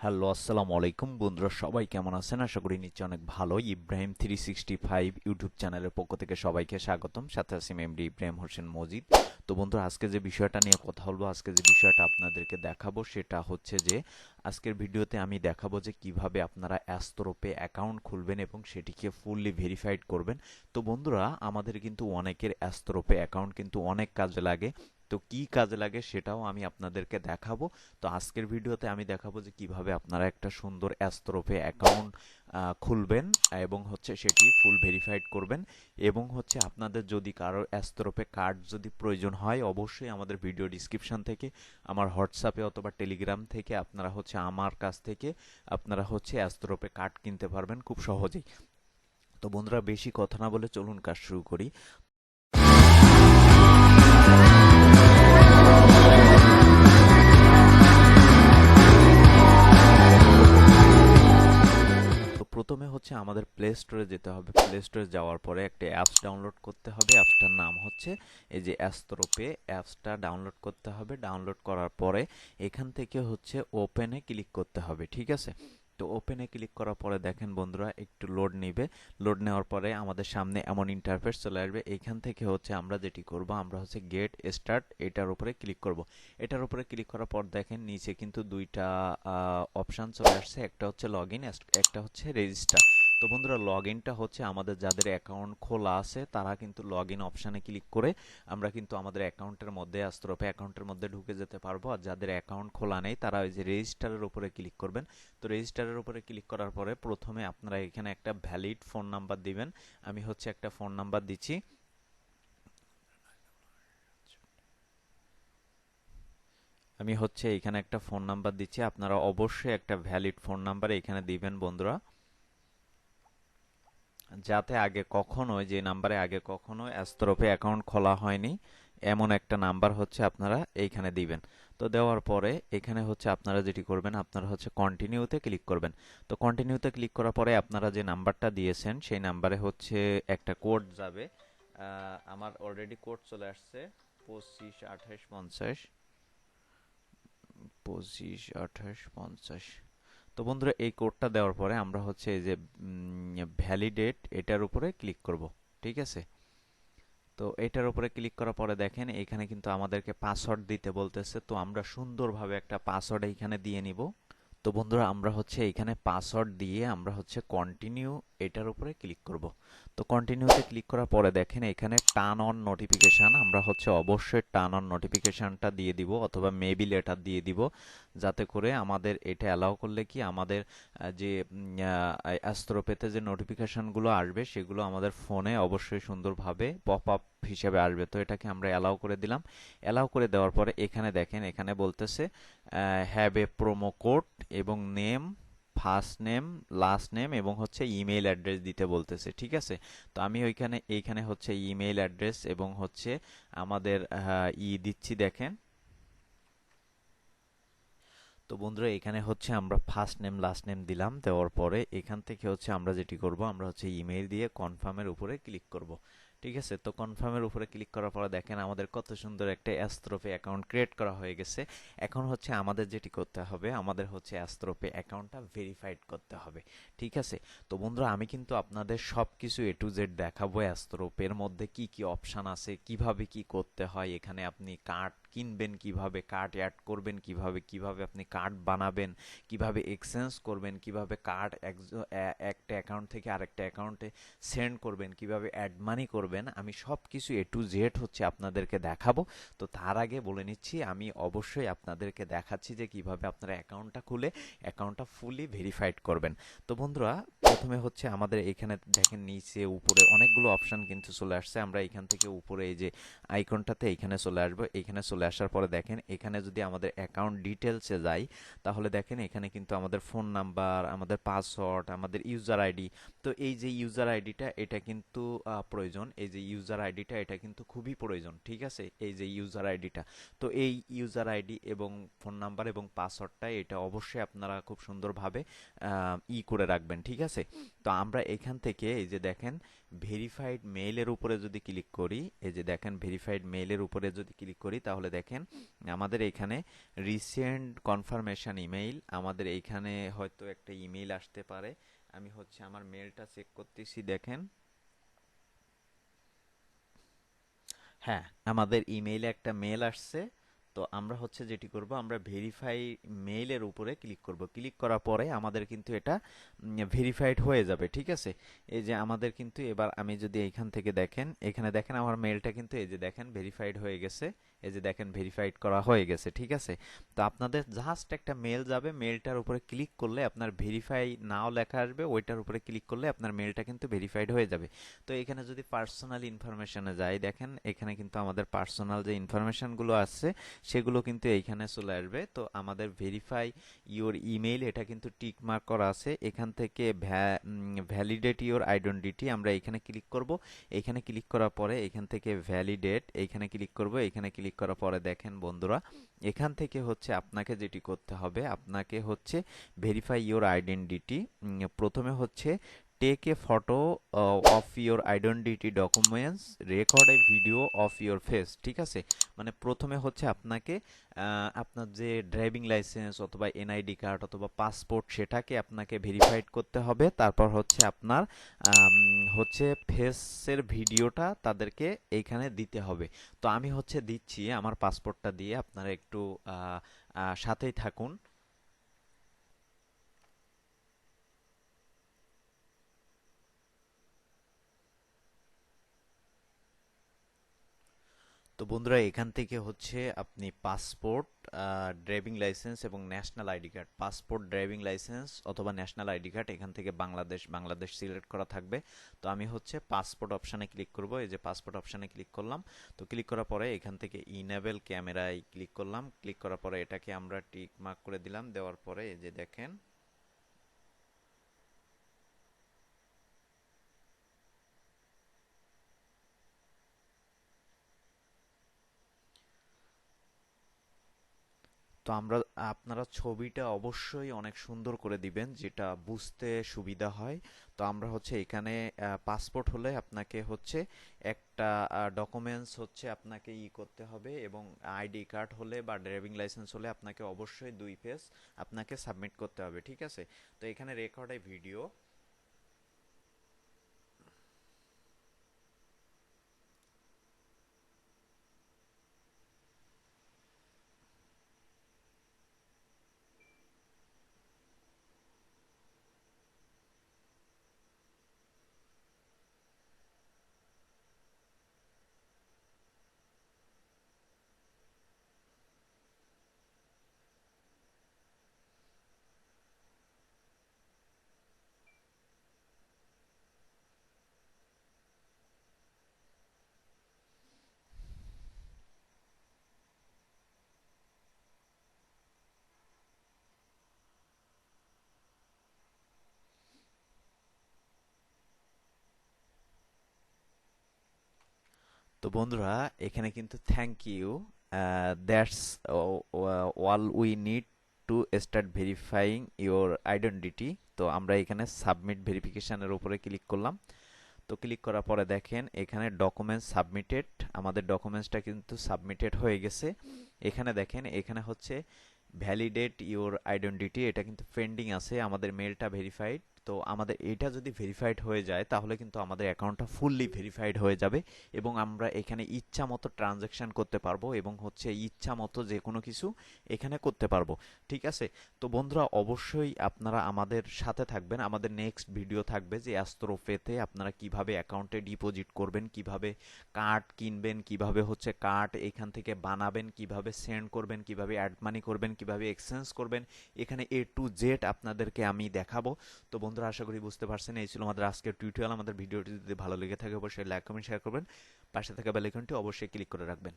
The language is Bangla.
হ্যালো, আসসালামু আলাইকুম বন্ধুরা, সবাই কেমন আছেন? আশা করি নিশ্চয় অনেক ভালো। ইব্রাহিম365 ইউটিউব চ্যানেলের পক্ষ থেকে সবাইকে স্বাগতম। সাথে আছি এমডি ইব্রাহিম হোসেন মজিদ। তো বন্ধুরা, আজকে যে বিষয়টা নিয়ে কথা বলবো, আজকে যে বিষয়টা আপনাদেরকে দেখাবো সেটা হচ্ছে যে আজকের ভিডিওতে আমি দেখাবো যে কিভাবে আপনারা অ্যাস্ট্রোপে অ্যাকাউন্ট খুলবেন এবং সেটিকে ফুললি ভেরিফাইড করবেন। তো বন্ধুরা, আমাদের কিন্তু অনেকের অ্যাস্ট্রোপে অ্যাকাউন্ট কিন্তু অনেক কাজে লাগে। তো কি কাজে লাগে সেটাও আমি আপনাদেরকে দেখাবো। তো আজকের ভিডিওতে আমি দেখাবো যে কিভাবে আপনারা একটা সুন্দর অ্যাস্ট্রোপে অ্যাকাউন্ট খুলবেন এবং হচ্ছে সেটি ফুল ভেরিফাইড করবেন। এবং হচ্ছে আপনাদের যদি কারো অ্যাস্ট্রোপে কার্ড যদি প্রয়োজন হয়, অবশ্যই আমাদের ভিডিও ডিসক্রিপশন থেকে আমার হোয়াটসঅ্যাপে অথবা টেলিগ্রাম থেকে আপনারা হচ্ছে আমার কাছ থেকে আপনারা হচ্ছে অ্যাস্ট্রোপে কার্ড কিনতে পারবেন খুব সহজেই। তো বন্ধুরা, বেশি কথা না বলে চলুন কাজ শুরু করি। তো প্রথমে হচ্ছে আমাদের প্লে স্টোরে যেতে হবে। প্লে স্টোরে যাওয়ার পরে একটা অ্যাপস ডাউনলোড করতে হবে। অ্যাপসটার নাম হচ্ছে এই যে অ্যাস্ট্রোপে। অ্যাপসটা ডাউনলোড করতে হবে। ডাউনলোড করার পরে এখান থেকে হচ্ছে ওপেনে ক্লিক করতে হবে, ঠিক আছে? তো ওপেনে ক্লিক করার পরে দেখেন বন্ধুরা, একটু লোড নেবে। লোড নেওয়ার পরে আমাদের সামনে এমন ইন্টারফেস চলে আসবে। এইখান থেকে হচ্ছে আমরা যেটি করব, আমরা হচ্ছে গেট স্টার্ট এটার উপরে ক্লিক করব। এটার উপরে ক্লিক করার পর দেখেন নিচে কিন্তু দুইটা অপশান চলে আসছে। একটা হচ্ছে লগ ইন, একটা হচ্ছে রেজিস্টার। তো বন্ধুরা, লগ ইনটা হচ্ছে আমাদের যাদের অ্যাকাউন্ট খোলা আছে তারা কিন্তু লগ ইন অপশানে ক্লিক করে আমরা কিন্তু আমাদের অ্যাকাউন্টের মধ্যে অ্যাস্ট্রোপে অ্যাকাউন্টের মধ্যে ঢুকে যেতে পারবো। আর যাদের অ্যাকাউন্ট খোলা নেই তারা ওই যে রেজিস্টারের উপরে ক্লিক করবেন। তো রেজিস্টারের উপরে ক্লিক করার পরে প্রথমে আপনারা এখানে একটা ভ্যালিড ফোন নাম্বার দিবেন। আমি হচ্ছে একটা ফোন নাম্বার দিচ্ছি। আমি হচ্ছে এখানে একটা ফোন নাম্বার দিচ্ছি। আপনারা অবশ্যই একটা ভ্যালিড ফোন নাম্বার এখানে দিবেন বন্ধুরা, যাতে আগে কখনো যে নাম্বারে আগে কখনো অ্যাস্ট্রোপে অ্যাকাউন্ট খোলা হয়নি এমন একটা নাম্বার হচ্ছে আপনারা এইখানে দিবেন। তো দেওয়ার পরে এখানে হচ্ছে আপনারা যেটি করবেন, আপনারা হচ্ছে কন্টিনিউতে ক্লিক করবেন। তো কন্টিনিউতে ক্লিক করার পরে আপনারা যে নাম্বারটা দিয়েছেন সেই নাম্বারে হচ্ছে একটা কোড যাবে। আমার অলরেডি কোড চলে আসছে 252850, 252850। তো বন্ধুরা, এই কোডটা দেওয়ার পরে আমরা হচ্ছে এই যে ভ্যালিডেট এটার উপরে ক্লিক করব, ঠিক আছে? তো এটার উপরে ক্লিক করার পরে দেখেন এখানে কিন্তু আমাদেরকে পাসওয়ার্ড দিতে বলতেছে। তো আমরা সুন্দরভাবে একটা পাসওয়ার্ড এইখানে দিয়ে নিব। তো বন্ধুরা, আমরা হচ্ছে এখানে পাসওয়ার্ড দিয়ে আমরা হচ্ছে কন্টিনিউ এটার উপরে ক্লিক করব। তো কন্টিনিউতে ক্লিক করার পরে দেখেন এখানে টার্ন অন নোটিফিকেশান, আমরা হচ্ছে অবশ্যই টার্ন অন নোটিফিকেশানটা দিয়ে দিব অথবা মেবি লেটার দিয়ে দিব, যাতে করে আমাদের এটা অ্যালাউ করলে কি আমাদের যে অ্যাস্ট্রোপেতে যে নোটিফিকেশানগুলো আসবে সেগুলো আমাদের ফোনে অবশ্যই সুন্দরভাবে পপ আপ হিসেবে আসবে। তো এটাকে আমরা অ্যালাউ করে দিলাম। অ্যালাউ করে দেওয়ার পরে এখানে দেখেন এখানে বলতেছে হ্যাভ এ প্রোমো কোড এবং name, first name, last name এবং হচ্ছে ইমেইল অ্যাড্রেস দিতে বলতেছে, ঠিক আছে? তো আমি এইখানে হচ্ছে ইমেইল অ্যাড্রেস এবং হচ্ছে আমাদের দিচ্ছি দেখেন। তো বন্ধুরা, এখানে হচ্ছে আমরা ফার্স্ট নেম লাস্ট নেম দিলাম। দেওয়ার পরে এখান থেকে হচ্ছে আমরা যেটি করব, আমরা হচ্ছে ইমেইল দিয়ে কনফার্মের উপরে ক্লিক করব, ঠিক আছে? তো কনফার্মের উপরে ক্লিক করার পরে দেখেন আমাদের কত সুন্দর একটা অ্যাস্ট্রোপে অ্যাকাউন্ট ক্রিয়েট করা হয়ে গেছে। এখন হচ্ছে আমাদের যেটি করতে হবে, আমাদের হচ্ছে অ্যাস্ট্রোপে অ্যাকাউন্টটা ভেরিফাইড করতে হবে, ঠিক আছে? তো বন্ধুরা, আমি কিন্তু আপনাদের সব কিছু এ টু জেড দেখাবো। অ্যাস্ট্রোপের মধ্যে কি কি অপশান আছে, কিভাবে কি করতে হয়, এখানে আপনি কার্ড কিনবেন কিভাবে, কার্ড অ্যাড করবেন কিভাবে, কিভাবে আপনি কার্ড বানাবেন, কিভাবে এক্সচেঞ্জ করবেন, কিভাবে কার্ড একটা অ্যাকাউন্ট থেকে আরেকটা অ্যাকাউন্টে সেন্ড করবেন, কিভাবে অ্যাড মানি করবেন, আমি সব কিছু এ টু জেড হচ্ছে আপনাদেরকে দেখাবো। তো তার আগে বলে নিচ্ছি, আমি অবশ্যই আপনাদেরকে দেখাচ্ছি যে কিভাবে আপনারা অ্যাকাউন্টটা খুলে অ্যাকাউন্টটা ফুলি ভেরিফাইড করবেন। তো বন্ধুরা, প্রথমে হচ্ছে আমাদের এখানে দেখেন নিচে উপরে অনেকগুলো অপশান কিন্তু চলে আসছে। আমরা এখান থেকে উপরে এই যে আইকনটাতে এখানে চলে আসবো। এখানে চলে আসার পরে দেখেন এখানে যদি আমাদের অ্যাকাউন্ট ডিটেলসে যাই, তাহলে দেখেন এখানে কিন্তু আমাদের ফোন নাম্বার, আমাদের পাসওয়ার্ড, আমাদের ইউজার আইডি। তো এই যে ইউজার আইডিটা এটা কিন্তু প্রয়োজন। এই যে ইউজার আইডিটা এটা কিন্তু খুবই প্রয়োজন, ঠিক আছে? এই যে ইউজার আইডিটা, তো এই ইউজার আইডি এবং ফোন নাম্বার এবং পাসওয়ার্ডটা এটা অবশ্যই আপনারা খুব সুন্দরভাবে করে রাখবেন, ঠিক আছে? তো আমরা এখান থেকে এই যে দেখেন ভেরিফাইড মেইলের উপরে যদি ক্লিক করি, এই যে দেখেন ভেরিফাইড মেইলের উপরে যদি ক্লিক করি তাহলে দেখেন আমাদের এখানে রিসেন্ট কনফার্মেশন ইমেইল, আমাদের এইখানে হয়তো একটা ইমেইল আসতে পারে। আমি হচ্ছে আমার মেলটা চেক করতেছি, দেখেন হ্যাঁ আমাদের ইমেইলে একটা মেল আসছে। তো আমরা হচ্ছে যেটি করব, আমরা ভেরিফাই মেইলের উপরে ক্লিক করব। ক্লিক করার পরে আমাদের কিন্তু এটা ভেরিফাইড হয়ে যাবে, ঠিক আছে। এই যে আমাদের কিন্তু এবার আমি যদি এইখান থেকে দেখেন, এখানে দেখেন আমার মেইলটা কিন্তু এই যে দেখেন ভেরিফাইড হয়ে গেছে। এই যে দেখেন ভেরিফাইড করা হয়ে গেছে, ঠিক আছে। তো আপনাদের জাস্ট একটা মেল যাবে, মেলটার উপরে ক্লিক করলে আপনার ভেরিফাই নাও লেখা আসবে, ওইটার উপরে ক্লিক করলে আপনার মেলটা কিন্তু ভেরিফাইড হয়ে যাবে। তো এখানে যদি পার্সোনাল ইনফরমেশনে যাই, দেখেন এখানে কিন্তু আমাদের পার্সোনাল যে ইনফরমেশনগুলো আছে সেগুলো কিন্তু এইখানে চলে আসবে। তো আমাদের ভেরিফাই ইওর ইমেইল এটা কিন্তু টিক মার্ক করা আছে। এখান থেকে ভ্যালিডেট ইওর আইডেন্টিটি আমরা এখানে ক্লিক করব। এখানে ক্লিক করার পরে এখান থেকে ভ্যালিডেট এইখানে ক্লিক করব। এখানে ক্লিক করার পরে দেখেন বন্ধুরা, এখান থেকে হচ্ছে আপনাকে যেটি করতে হবে, আপনাকে হচ্ছে ভেরিফাই ইওর আইডেন্টিটি। প্রথমে হচ্ছে take a photo of your identity documents, record a video of your face, ঠিক আছে। মানে প্রথমে হচ্ছে আপনাকে আপনার যে ড্রাইভিং লাইসেন্স অথবা এনআইডি কার্ড অথবা পাসপোর্ট সেটাকে আপনাকে ভেরিফাইড করতে হবে। তারপর হচ্ছে আপনার হচ্ছে ফেসের ভিডিওটা তাদেরকে এইখানে দিতে হবে। তো আমি হচ্ছে দিচ্ছি আমার পাসপোর্টটা দিয়ে, আপনারা একটু সাথেই থাকুন। তো বন্ধুরা এখান থেকে হচ্ছে আপনি পাসপোর্ট, ড্রাইভিং লাইসেন্স এবং national ID card, passport, driving license অথবা ন্যাশনাল আইডি কার্ড, এখান থেকে বাংলাদেশ সিলেক্ট করা থাকবে। তো আমি হচ্ছে পাসপোর্ট অপশানে ক্লিক করব। এই যে পাসপোর্ট অপশানে ক্লিক করলাম। তো ক্লিক করার পরে এখান থেকে ইনেবল ক্যামেরায় ক্লিক করলাম। ক্লিক করার পরে এটাকে আমরা টিক মার্ক করে দিলাম। দেওয়ার পরে এই যে দেখেন তো আপনারা ছবিটা অবশ্যই অনেক সুন্দর করে দিবেন যেটা বুঝতে সুবিধা হয়। তো আমরা হচ্ছে এখানে পাসপোর্ট হলে আপনাকে হচ্ছে একটা ডকুমেন্টস হচ্ছে আপনাকে করতে হবে, এবং আইডি কার্ড হলে বা ড্রাইভিং লাইসেন্স হলে আপনাকে অবশ্যই 2 পেজ আপনাকে সাবমিট করতে হবে, ঠিক আছে। তো এখানে রেকর্ড এ ভিডিও। তো বন্ধুরা এখানে কিন্তু thank you, that's all we need to start verifying your identity. তো আমরা এখানে সাবমিট ভেরিফিকেশনের উপরে ক্লিক করলাম। তো ক্লিক করার পরে দেখেন এখানে ডকুমেন্টস সাবমিটেড, আমাদের ডকুমেন্টসটা কিন্তু সাবমিটেড হয়ে গেছে। এখানে দেখেন এখানে হচ্ছে ভ্যালিডেট ইওর আইডেন্টিটি, এটা কিন্তু পেন্ডিং আছে, আমাদের মেলটা ভেরিফাইড। তো আমাদের এটা যদি ভেরিফাইড হয়ে যায় তাহলে কিন্তু আমাদের অ্যাকাউন্টটা ফুললি ভেরিফাইড হয়ে যাবে, এবং আমরা এখানে ইচ্ছা মতো ট্রানজ্যাকশন করতে পারবো এবং হচ্ছে ইচ্ছা মতো যে কোনো কিছু এখানে করতে পারবো, ঠিক আছে। তো বন্ধুরা অবশ্যই আপনারা আমাদের সাথে থাকবেন। আমাদের নেক্সট ভিডিও থাকবে যে অ্যাস্ট্রোপেতে আপনারা কিভাবে অ্যাকাউন্টে ডিপোজিট করবেন, কিভাবে কার্ড কিনবেন, কিভাবে হচ্ছে কার্ড এখান থেকে বানাবেন, কিভাবে সেন্ড করবেন, কিভাবে অ্যাড মানি করবেন, কিভাবে এক্সচেঞ্জ করবেন, এখানে A to Z আপনাদেরকে আমি দেখাবো। তো বন্ধুরা আশা করি বুঝতে পারছেন, এই ছিল আমাদের আজকের টিউটোরিয়াল। আমাদের ভিডিওটি যদি ভালো লেগে থাকে অবশ্যই লাইক কমেন্ট শেয়ার করবেন, পাশে থাকা বেল আইকনটি অবশ্যই ক্লিক করে রাখবেন।